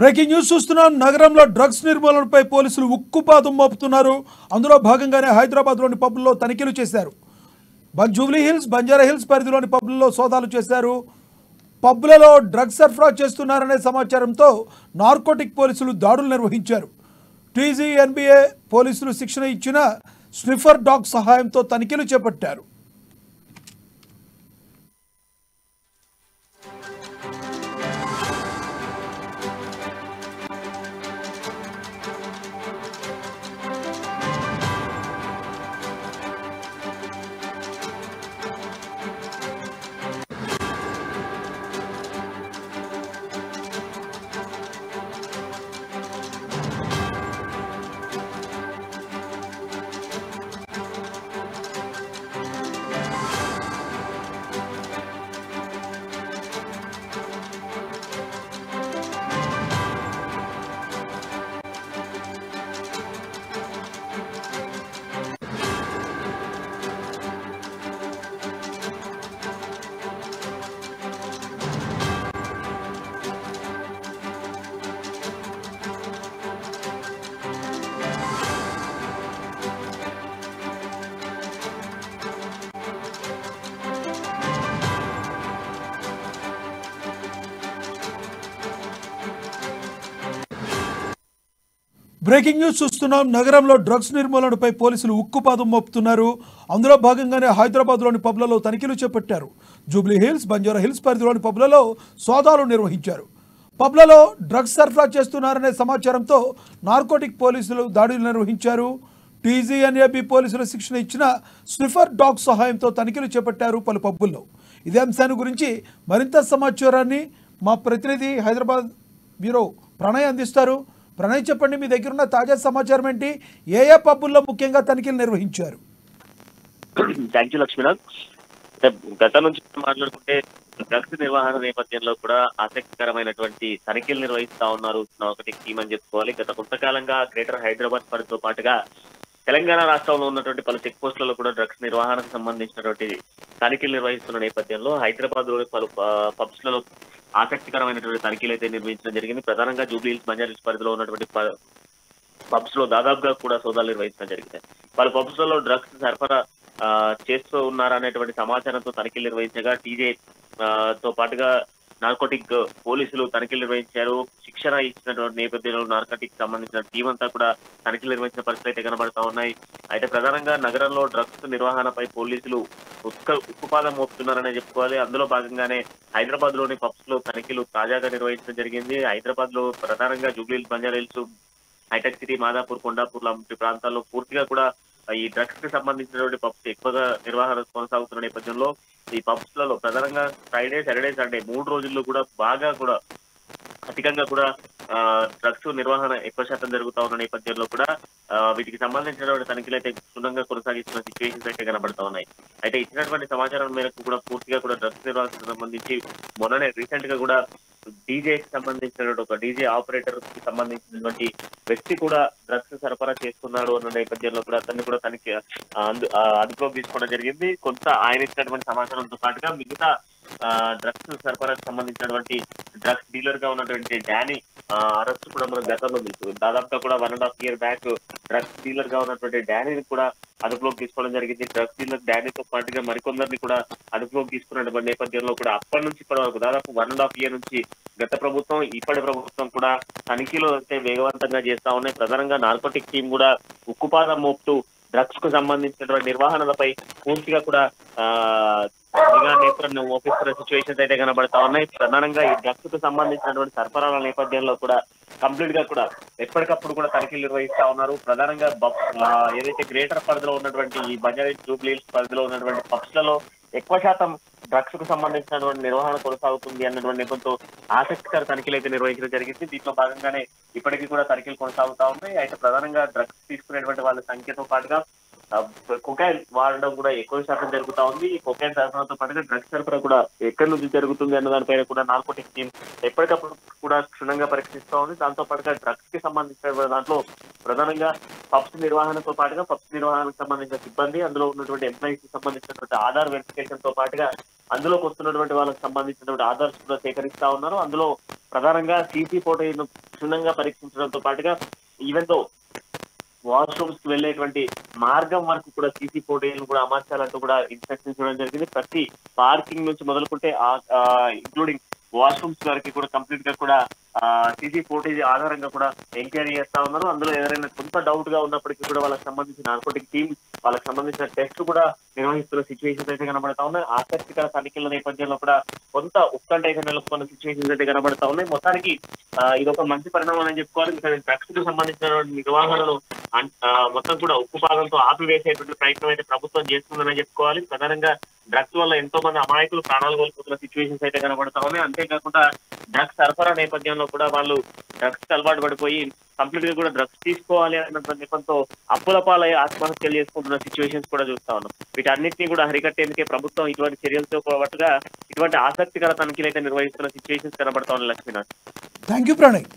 Breaking news చూస్తున్నాం. నగరంలో drugs నిర్మూలనపై పోలీసులు ఉక్కుపాదం మోపుతున్నారు. అందులో భాగంగానే హైదరాబాద్లోని పబ్లలో తనిఖీలు చేశారు. జూబ్లీ హిల్స్, బంజారా హిల్స్ పరిధిలోని పబ్లలో సోదాలు చేశారు. పబ్లలో డ్రగ్స్ సరఫరా చేస్తున్నారనే సమాచారంతో నార్కోటిక్ పోలీసులు దాడులు నిర్వహించారు. టీజీ ఎన్బీఏ పోలీసులు శిక్షణ ఇచ్చిన స్నిఫర్ డాగ్ సహాయంతో తనిఖీలు చేపట్టారు. బ్రేకింగ్ న్యూస్ చూస్తున్నాం. నగరంలో డ్రగ్స్ నిర్మూలనపై పోలీసులు ఉక్కుపాదం మోపుతున్నారు. అందులో భాగంగానే హైదరాబాద్లోని పబ్లలో తనిఖీలు చేపట్టారు. జూబ్లీ హిల్స్, బంజారా హిల్స్ పరిధిలోని పబ్లలో సోదాలు నిర్వహించారు. పబ్లలో డ్రగ్స్ సరఫరా చేస్తున్నారనే సమాచారంతో నార్కోటిక్ పోలీసులు దాడులు నిర్వహించారు. టీజీఎన్ఏబీ పోలీసులు శిక్షణ ఇచ్చిన స్నిఫర్ డాగ్ సహాయంతో తనిఖీలు చేపట్టారు పలు పబ్బుల్లో. ఇదే అంశాన్ని గురించి మరింత సమాచారాన్ని మా ప్రతినిధి హైదరాబాద్ బ్యూరో ప్రణయ్ అందిస్తారు. ప్రణయ్, చెప్పండి, మీ దగ్గర ఉన్న తాజా సమాచారం ఏంటి? ఏ ఏ పబ్బుల్లో ముఖ్యంగా తనిఖీలు నిర్వహించారు? Thank you Lakshminath. గత నుంచి మాట్లాడుకుంటే డ్రగ్స్ నిర్వహణ నేపథ్యంలో కూడా ఆసక్తికరమైనటువంటి తనిఖీలు నిర్వహిస్తా ఉన్నారు ఒకటి టీం అని చెప్పుకోవాలి. గత కొంతకాలంగా గ్రేటర్ హైదరాబాద్ పరిధితో పాటుగా తెలంగాణ రాష్ట్రంలో ఉన్నటువంటి పలు చెక్ పోస్టులలో కూడా డ్రగ్స్ నిర్వహణకు సంబంధించినటువంటి తనిఖీలు నిర్వహిస్తున్న నేపథ్యంలో హైదరాబాద్ లోని పలు పబ్స్లలో ఆసక్తికరమైనటువంటి తనిఖీలు అయితే నిర్వహించడం జరిగింది. ప్రధానంగా జూబ్లీ హిల్స్, బంజారా హిల్స్ పరిధిలో ఉన్నటువంటి పబ్స్ లో దాదాపుగా కూడా సోదాలు నిర్వహించడం జరిగింది. పలు పబ్స్ లలో డ్రగ్స్ సరఫరా చేస్తూ ఉన్నారనేటువంటి సమాచారంతో తనిఖీలు నిర్వహించగా టీజే తో పాటుగా నార్కోటిక్ పోలీసులు తనిఖీలు నిర్వహించారు. శిక్షణ ఇచ్చినటువంటి నేపథ్యంలో నార్కోటిక్ సంబంధించిన టీం అంతా కూడా తనిఖీలు నిర్వహించిన పరిస్థితులు అయితే కనబడతా ఉన్నాయి. అయితే ప్రధానంగా నగరంలో డ్రగ్స్ నిర్వహణపై పోలీసులు ఉక్కుపాదం మోపుతున్నారనే చెప్పుకోవాలి. అందులో భాగంగానే హైదరాబాద్ లోని పబ్స్ లో తనిఖీలు తాజాగా నిర్వహించడం జరిగింది. హైదరాబాద్ లో ప్రధానంగా జూబ్లీ హిల్స్, బంజారా హిల్స్, హైటెక్ సిటీ, మాదాపూర్, కొండాపూర్ లాంటి ప్రాంతాల్లో పూర్తిగా కూడా ఈ డ్రగ్స్ కి సంబంధించినటువంటి పబ్స్ ఎక్కువగా నిర్వహణ కొనసాగుతున్న నేపథ్యంలో ఈ పబ్స్ లలో ప్రధానంగా ఫ్రైడే, సాటర్డే, సండే 3 రోజుల్లో కూడా బాగా కూడా అధికంగా కూడా డ్రగ్స్ నిర్వహణ ఎక్కువ శాతం జరుగుతా ఉన్న నేపథ్యంలో కూడా వీటికి సంబంధించినటువంటి తనిఖీలు అయితే క్షుణ్ణంగా కొనసాగిస్తున్న సిచ్యువేషన్స్ అయితే కనబడతా ఉన్నాయి. అయితే ఇచ్చినటువంటి సమాచారం మేరకు కూడా పూర్తిగా కూడా డ్రగ్స్ నిర్వహణకు సంబంధించి మొన్ననే రీసెంట్ గా కూడా డీజేకి సంబంధించినటువంటి ఒక డీజే ఆపరేటర్ కి సంబంధించినటువంటి వ్యక్తి కూడా డ్రగ్స్ సరఫరా చేస్తున్నాడు అన్న నేపథ్యంలో కూడా అతన్ని కూడా తనకి అదుపులోకి తీసుకోవడం జరిగింది. కొంత ఆయన ఇచ్చినటువంటి సమాచారంతో పాటుగా మిగతా డ్రగ్స్ సరఫరాకు సంబంధించినటువంటి డ్రగ్స్ డీలర్ గా ఉన్నటువంటి డానీ అరెస్ట్ కూడా మనం గతంలో దాదాపుగా కూడా 1.5 year బ్యాక్ డ్రగ్స్ డీలర్ గా ఉన్నటువంటి డానీని కూడా అదుపులోకి తీసుకోవడం జరిగింది. డ్రగ్స్ డీలర్ డానీతో పాటుగా మరికొందరిని కూడా అదుపులోకి తీసుకున్నటువంటి నేపథ్యంలో కూడా అప్పటి నుంచి ఇప్పటి వరకు దాదాపు 1.5 year నుంచి గత ప్రభుత్వం, ఇప్పటి ప్రభుత్వం కూడా తనిఖీలు అయితే వేగవంతంగా చేస్తా ఉన్నాయి. ప్రధానంగా నార్కోటిక్ టీం కూడా ఉక్కుపాదం మోపుతూ డ్రగ్స్ కు సంబంధించినటువంటి నిర్వహణలపై పూర్తిగా కూడా నిఘా నేత్రం మోపిస్తున్న సిచ్యువేషన్స్ అయితే కనబడతా ఉన్నాయి. ప్రధానంగా ఈ డ్రగ్స్ కు సంబంధించినటువంటి సరఫరాల నేపథ్యంలో కూడా కంప్లీట్ గా కూడా ఎప్పటికప్పుడు కూడా తనిఖీలు నిర్వహిస్తా ఉన్నారు. ప్రధానంగా ఏదైతే గ్రేటర్ పరిధిలో ఉన్నటువంటి ఈ బంజారా హిల్స్, జూబ్లీ హిల్స్ పరిధిలో ఉన్నటువంటి పబ్స్ లలో ఎక్కువ శాతం డ్రగ్స్ కు సంబంధించినటువంటి నిర్వహణ కొనసాగుతుంది అన్నటువంటి నేపథ్యంతో ఆసక్తికర తనిఖీలు అయితే నిర్వహించడం జరిగింది. దీంట్లో భాగంగానే ఇప్పటికీ కూడా తనిఖీలు కొనసాగుతా ఉన్నాయి. అయితే ప్రధానంగా డ్రగ్స్ తీసుకునేటువంటి వాళ్ళ సంఖ్యతో పాటుగా కొకైన్ వాడడం కూడా ఎక్కువ శాతం జరుగుతా ఉంది. ఈ కొకైన్ సరఫరాతో పాటుగా డ్రగ్స్ సరఫరా కూడా ఎక్కడి నుంచి జరుగుతుంది అన్న దానిపైన కూడా నార్కోటిక్స్ టీమ్ ఎప్పటికప్పుడు కూడా క్షుణ్ణంగా పరీక్షిస్తా ఉంది. దాంతో పాటుగా డ్రగ్స్ కి సంబంధించిన దాంట్లో ప్రధానంగా పబ్స్ నిర్వహణతో పాటుగా పబ్స్ నిర్వహణకు సంబంధించిన సిబ్బంది, అందులో ఉన్నటువంటి ఎంప్లాయీస్ కి సంబంధించినటువంటి ఆధార్ వెరిఫికేషన్ తో పాటుగా అందులోకి వస్తున్నటువంటి వాళ్ళకి సంబంధించినటువంటి ఆధార్స్ కూడా సేకరిస్తా ఉన్నారు. అందులో ప్రధానంగా సీసీ ఫోటోలను క్షుణ్ణంగా పరీక్షించడంతో పాటుగా ఈవెన్ తో వాష్రూమ్స్ కి వెళ్లేటువంటి మార్గం వరకు కూడా సీసీ ఫోటోలను కూడా అమర్చాలంటూ కూడా ఇన్స్ట్రక్షన్స్ ఇవ్వడం జరిగింది. ప్రతి పార్కింగ్ నుంచి మొదలుకుంటే ఇంక్లూడింగ్ వాష్రూమ్స్ వరకు కూడా కంప్లీట్ గా కూడా సీసీ ఫోటేజ్ ఆధారంగా కూడా ఎంక్వైరీ చేస్తా ఉన్నారు. అందులో ఎవరైనా కొంత డౌట్ గా ఉన్నప్పటికీ కూడా వాళ్ళకి సంబంధించిన నార్కోటిక్ టీమ్ వాళ్ళకి సంబంధించిన టెస్ట్ కూడా నిర్వహిస్తున్న సిచ్యువేషన్స్ అయితే కనబడతా ఉన్నాయి. ఆసక్తికర తనిఖీల నేపథ్యంలో కూడా కొంత ఉత్కంఠ అయితే నెలకొన్న సిచ్యువేషన్స్ అయితే కనబడతా ఉన్నాయి. మొత్తానికి ఇది ఒక మంచి పరిణామం అని చెప్పుకోవాలి. ఇంకా డ్రగ్స్ కు సంబంధించిన నిర్వహణను మొత్తం కూడా ఉక్కు భాగంతో ఆపివేసేటువంటి ప్రయత్నం అయితే ప్రభుత్వం చేస్తుందని చెప్పుకోవాలి. ప్రధానంగా డ్రగ్స్ వల్ల ఎంతో మంది అమాయకులు ప్రాణాలు కోల్పోతున్న సిచ్యువేషన్స్ అయితే కనబడతా ఉన్నాయి. అంతేకాకుండా డ్రగ్స్ సరఫరా నేపథ్యంలో కూడా వాళ్ళు డ్రగ్స్ అలవాటు పడిపోయి కంప్లీట్ గా కూడా డ్రగ్స్ తీసుకోవాలి అన్న నేపథ్యంతో అప్పుల పాలై ఆత్మహత్యలు చేసుకుంటున్న సిచ్యువేషన్స్ కూడా చూస్తా ఉన్నాం. వీటన్నిటిని కూడా హరికట్టేందుకే ప్రభుత్వం ఇటువంటి చర్యలతో పాటుగా ఇటువంటి ఆసక్తికర తనిఖీలు అయితే నిర్వహిస్తున్న సిచ్యువేషన్స్ కనబడతా ఉన్నాయి. Lakshminath, thank you Pranay.